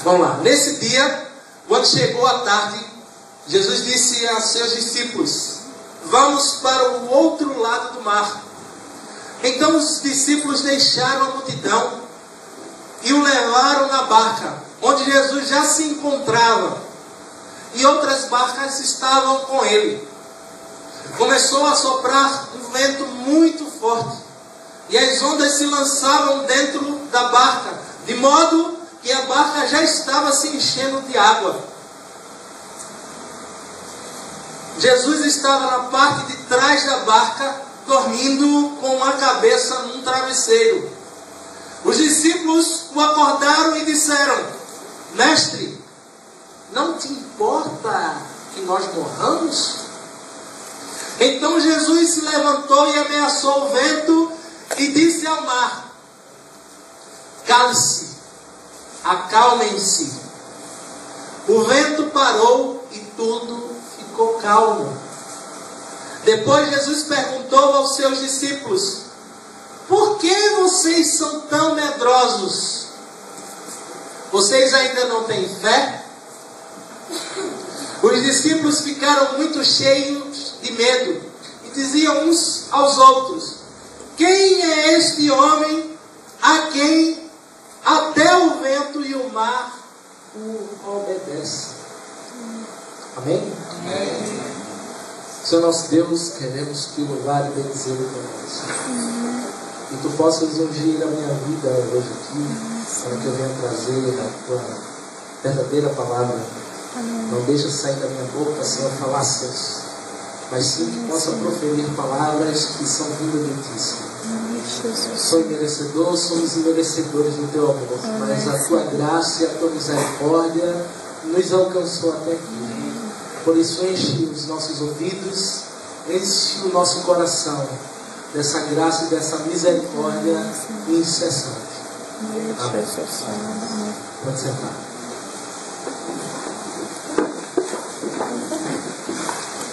Vamos lá. Nesse dia, quando chegou a tarde, Jesus disse a seus discípulos: vamos para o outro lado do mar. Então os discípulos deixaram a multidão e o levaram na barca, onde Jesus já se encontrava, e outras barcas estavam com ele. Começou a soprar um vento muito forte, e as ondas se lançavam dentro da barca, de modo que a barca já estava se enchendo de água. Jesus estava na parte de trás da barca, dormindo com a cabeça num travesseiro. Os discípulos o acordaram e disseram: Mestre, não te importa que nós morramos? Então Jesus se levantou e ameaçou o vento e disse ao mar: cale-se, acalmem-se. O vento parou e tudo ficou calmo. Depois Jesus perguntou aos seus discípulos: por que vocês são tão medrosos? Vocês ainda não têm fé? Os discípulos ficaram muito cheios de medo e diziam uns aos outros: quem é este homem a quem até o vento e o mar o obedecem? Amém? Amém. Senhor nosso Deus, queremos te louvar e bendizê-lo por nós. E tu possas ungir a minha vida hoje aqui, para que eu venha trazer a tua verdadeira palavra. Não deixa sair da minha boca, Senhor, falácias, mas sim que possa proferir palavras que são vindas de ti, Senhor. Sou merecedor, somos merecedores do teu amor, mas a tua graça e a tua misericórdia nos alcançou até aqui. Por isso enche os nossos ouvidos, enche o nosso coração dessa graça e dessa misericórdia incessante. Amém. Pode sentar.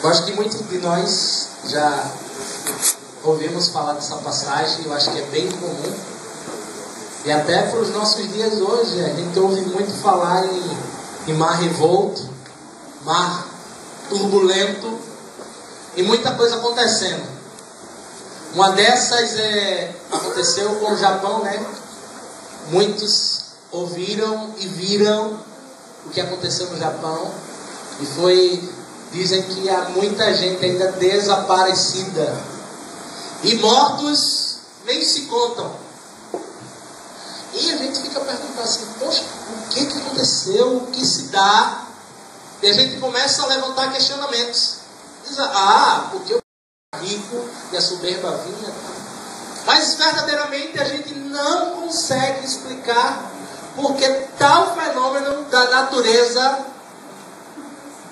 Eu acho que muitos de nós já ouvimos falar dessa passagem. Eu acho que é bem comum. E até para os nossos dias hoje, a gente ouve muito falar em mar revolto, mar turbulento e muita coisa acontecendo. Uma dessas aconteceu com o Japão, né? Muitos ouviram e viram o que aconteceu no Japão, e dizem que há muita gente ainda desaparecida, e mortos nem se contam. E a gente fica perguntando assim: poxa, o que aconteceu? O que se dá? E a gente começa a levantar questionamentos. Diz: porque o rico e a soberba vinha. Mas verdadeiramente a gente não consegue explicar porque tal fenômeno da natureza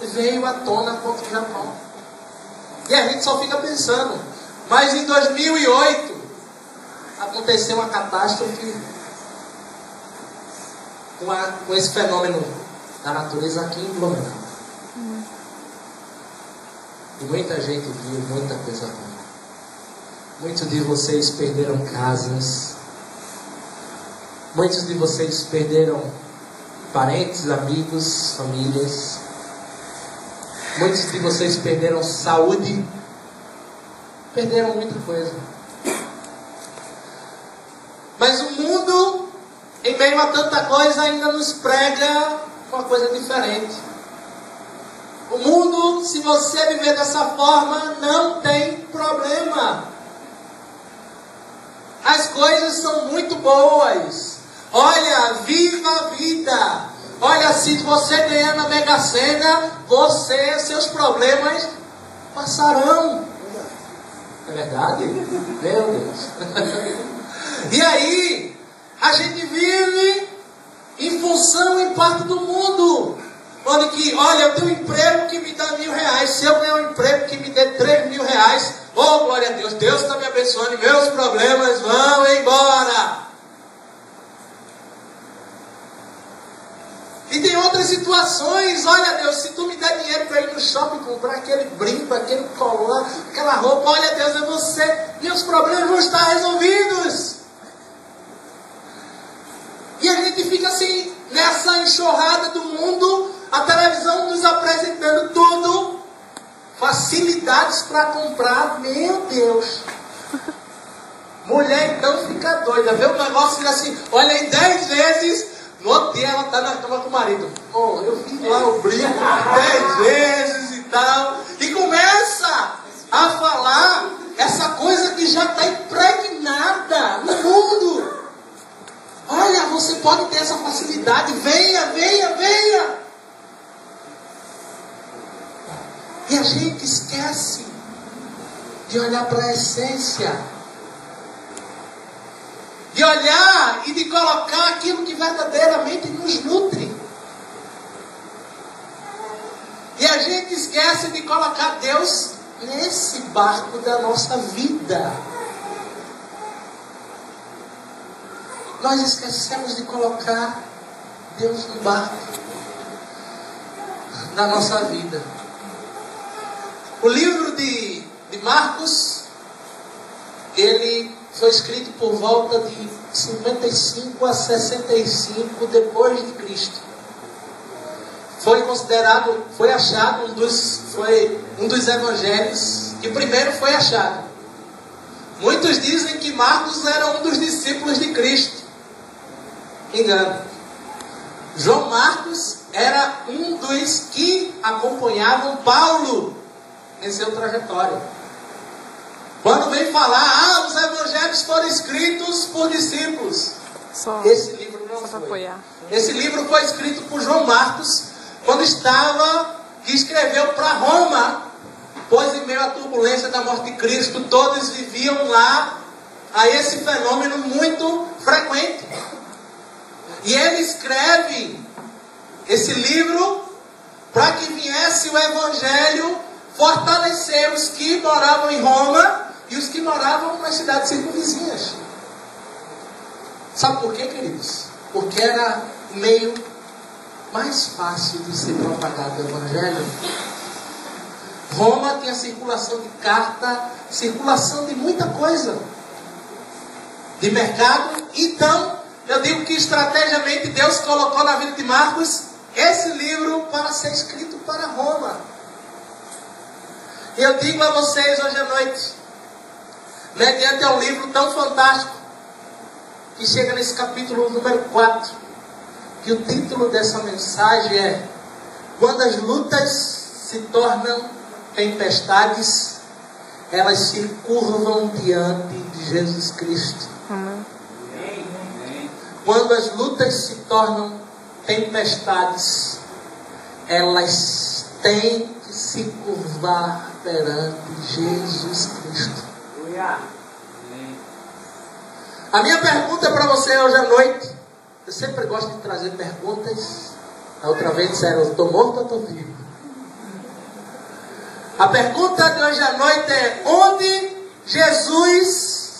veio à tona contra o Japão. E a gente só fica pensando. Mas em 2008 aconteceu uma catástrofe com esse fenômeno da natureza aqui em Blumenau. E muita gente viu muita coisa ruim. Muitos de vocês perderam casas. Muitos de vocês perderam parentes, amigos, famílias. Muitos de vocês perderam saúde. Perderam muita coisa. Mas o mundo, em meio a tanta coisa, ainda nos prega uma coisa diferente. O mundo, se você viver dessa forma, não tem problema. As coisas são muito boas. Olha, viva a vida. Olha, se você ganhar na Mega Sena, seus problemas passarão. É verdade? Meu Deus. E aí, a gente vive em função em parte do mundo. Onde que, olha, eu tenho um emprego que me dá R$1.000. Se eu ganhar um emprego que me dê R$3.000, oh, glória a Deus, Deus está me abençoando e meus problemas vão embora. E tem outras situações: olha, Deus, se tu me der dinheiro para ir no shopping comprar aquele brinco, aquele colar, aquela roupa, olha, Deus, é você, meus problemas vão estar resolvidos. E a gente fica assim, nessa enxurrada enxurrada do mundo, a televisão nos apresentando tudo, facilidades para comprar, meu Deus. Mulher então fica doida, vê o negócio assim, olha em 10 vezes, no outro dia ela está na cama com o marido. Oh, eu fiz lá o brinco 10 vezes e tal, e começa a falar essa coisa que já está impregnada no mundo. Olha, você pode ter essa facilidade, venha, venha, venha. E a gente esquece de olhar para a essência, de olhar e de colocar aquilo que verdadeiramente nos nutre. E a gente esquece de colocar Deus nesse barco da nossa vida. Nós esquecemos de colocar Deus no barco da nossa vida. O livro de Marcos, ele foi escrito por volta de 55 a 65 depois de Cristo. Foi achado um dos evangelhos que primeiro foi achado. Muitos dizem que Marcos era um dos discípulos de Cristo. Engano. João Marcos era um dos que acompanhavam Paulo em seu trajetório. Quando vem falar, os evangelhos foram escritos por discípulos. Esse livro não foi. Esse livro foi escrito por João Marcos, quando que escreveu para Roma, pois em meio à turbulência da morte de Cristo, todos viviam lá a esse fenômeno muito frequente. E ele escreve esse livro para que viesse o evangelho fortalecer os que moravam em Roma e os que moravam nas cidades circunvizinhas. Sabe por quê, queridos? Porque era o meio mais fácil de ser propagado o evangelho. Roma tinha circulação de carta, circulação de muita coisa, de mercado. Então, eu digo que estrategicamente Deus colocou na vida de Marcos esse livro para ser escrito para Roma. E eu digo a vocês hoje à noite, mediante um livro tão fantástico, que chega nesse capítulo número 4, que o título dessa mensagem é: quando as lutas se tornam tempestades, elas se curvam diante de Jesus Cristo. Quando as lutas se tornam tempestades, elas têm que se curvar perante Jesus Cristo. A minha pergunta para você hoje à noite, eu sempre gosto de trazer perguntas. A outra vez disseram, eu estou morto ou estou vivo? A pergunta de hoje à noite é: onde Jesus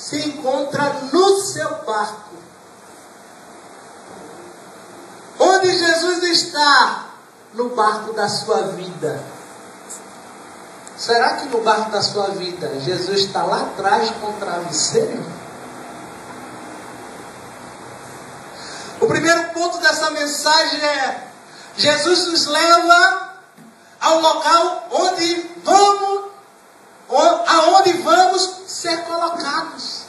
se encontra no seu barco? Onde Jesus está no barco da sua vida? Será que no barco da sua vida Jesus está lá atrás com o travesseiro? O primeiro ponto dessa mensagem é: Jesus nos leva ao local aonde vamos ser colocados.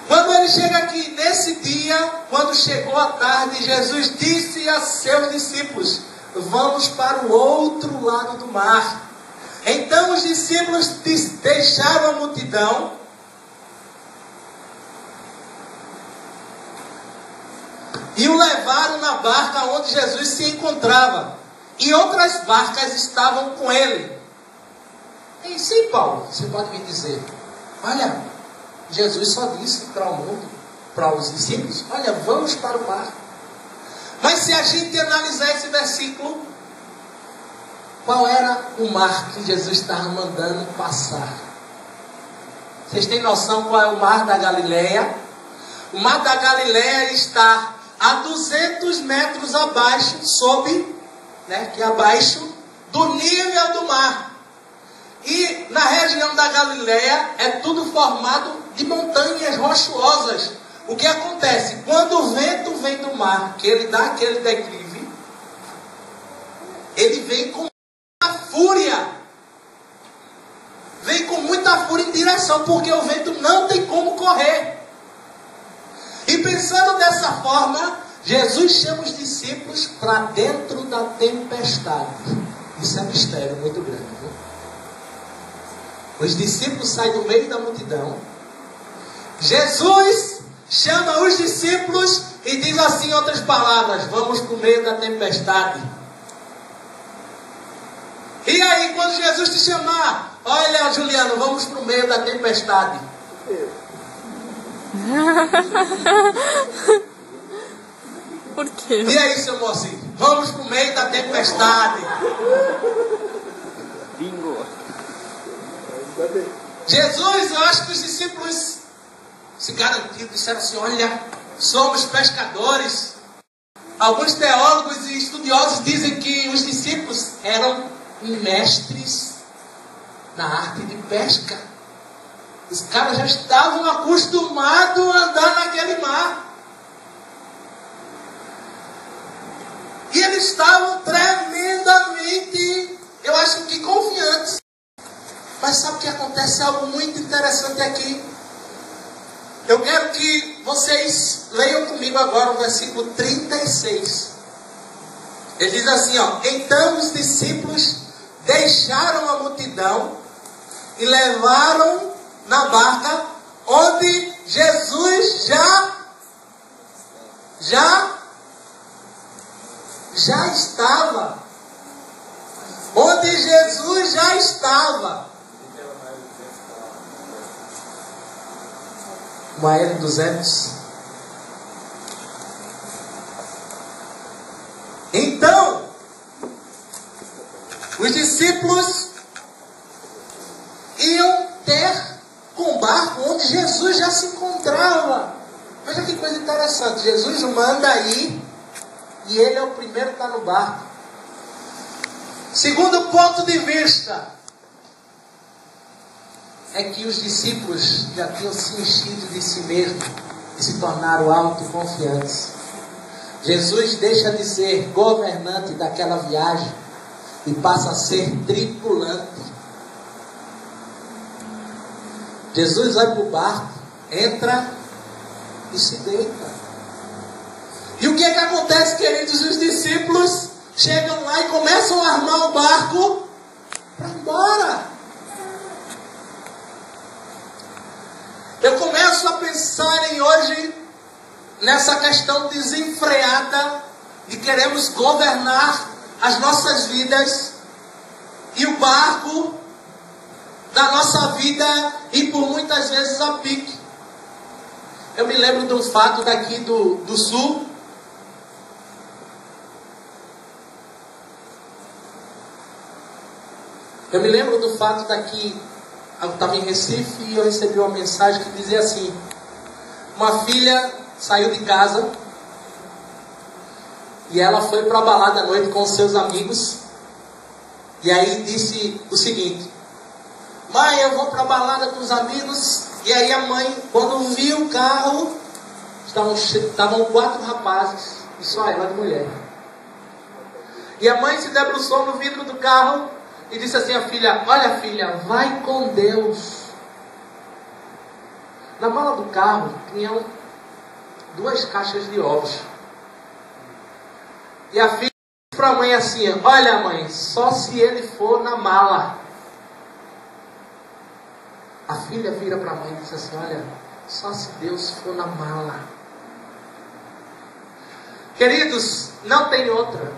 Quando ele chega aqui nesse dia, quando chegou a tarde, Jesus disse a seus discípulos: vamos para o outro lado do mar. Então os discípulos deixaram a multidão e o levaram na barca onde Jesus se encontrava. E outras barcas estavam com ele. E sim, Paulo, você pode me dizer: olha, Jesus só disse para o mundo, para os discípulos: olha, vamos para o mar. Mas se a gente analisar esse versículo, qual era o mar que Jesus estava mandando passar? Vocês têm noção qual é o mar da Galileia? O mar da Galileia está a 200 metros abaixo, que é abaixo do nível do mar. E na região da Galileia é tudo formado de montanhas rochosas, o que acontece? Quando o vento vem do mar, que ele dá aquele declive, ele vem com muita fúria. Vem com muita fúria em direção, porque o vento não tem como correr. E pensando dessa forma, Jesus chama os discípulos para dentro da tempestade. Isso é mistério muito grande, viu? Os discípulos saem do meio da multidão. Jesus chama os discípulos e diz assim em outras palavras: vamos para o meio da tempestade. E aí, quando Jesus te chamar, olha, Juliano, vamos para o meio da tempestade. Por quê? E aí, seu mocinho, vamos para o meio da tempestade. Bingo. Jesus, eu acho que os discípulos se garantiram, disseram assim: olha, somos pescadores. Alguns teólogos e estudiosos dizem que os discípulos eram mestres na arte de pesca. Os caras já estavam acostumados a andar naquele mar. E eles estavam tremendamente, eu acho que confiantes. Mas sabe o que acontece? Algo muito interessante aqui. Eu quero que vocês leiam comigo agora o versículo 36. Ele diz assim, ó: então os discípulos deixaram a multidão e levaram na barca onde Jesus já estava. Onde Jesus já estava. Mael 200. Então, os discípulos iam ter com o barco onde Jesus já se encontrava. Veja que coisa interessante. Jesus manda ir e ele é o primeiro que está no barco. Segundo ponto de vista, é que os discípulos já tinham se enchido de si mesmos e se tornaram autoconfiantes. Jesus deixa de ser governante daquela viagem e passa a ser tripulante. Jesus vai para o barco, entra e se deita. E o que é que acontece, queridos? Os discípulos chegam lá e começam a armar o barco para ir embora. Eu começo a pensar em hoje nessa questão desenfreada de queremos governar as nossas vidas e o barco da nossa vida e por muitas vezes a pique. Eu me lembro de um fato daqui do sul. Eu me lembro do fato daqui. Eu estava em Recife e eu recebi uma mensagem que dizia assim: uma filha saiu de casa e ela foi para a balada à noite com os seus amigos. E aí disse o seguinte: mãe, eu vou para a balada com os amigos. E aí a mãe, quando viu o carro, estavam 4 rapazes e só ela de mulher. E a mãe se debruçou no vidro do carro e disse assim à filha: olha, filha, vai com Deus. Na mala do carro tinham 2 caixas de ovos. E a filha disse para a mãe assim: olha, mãe, só se ele for na mala. A filha vira para a mãe e diz assim: olha, só se Deus for na mala. Queridos, não tem outra.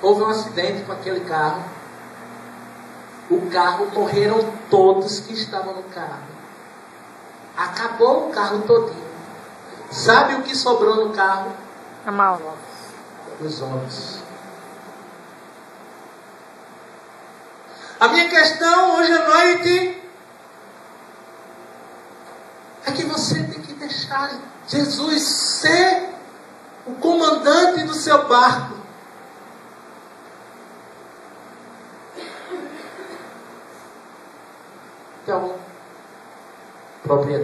Houve um acidente com aquele carro. O carro, morreram todos que estavam no carro. Acabou o carro todinho. Sabe o que sobrou no carro? A mala. Os ovos. A minha questão hoje à noite é que você tem que deixar Jesus ser o comandante do seu barco. Então, propriedade.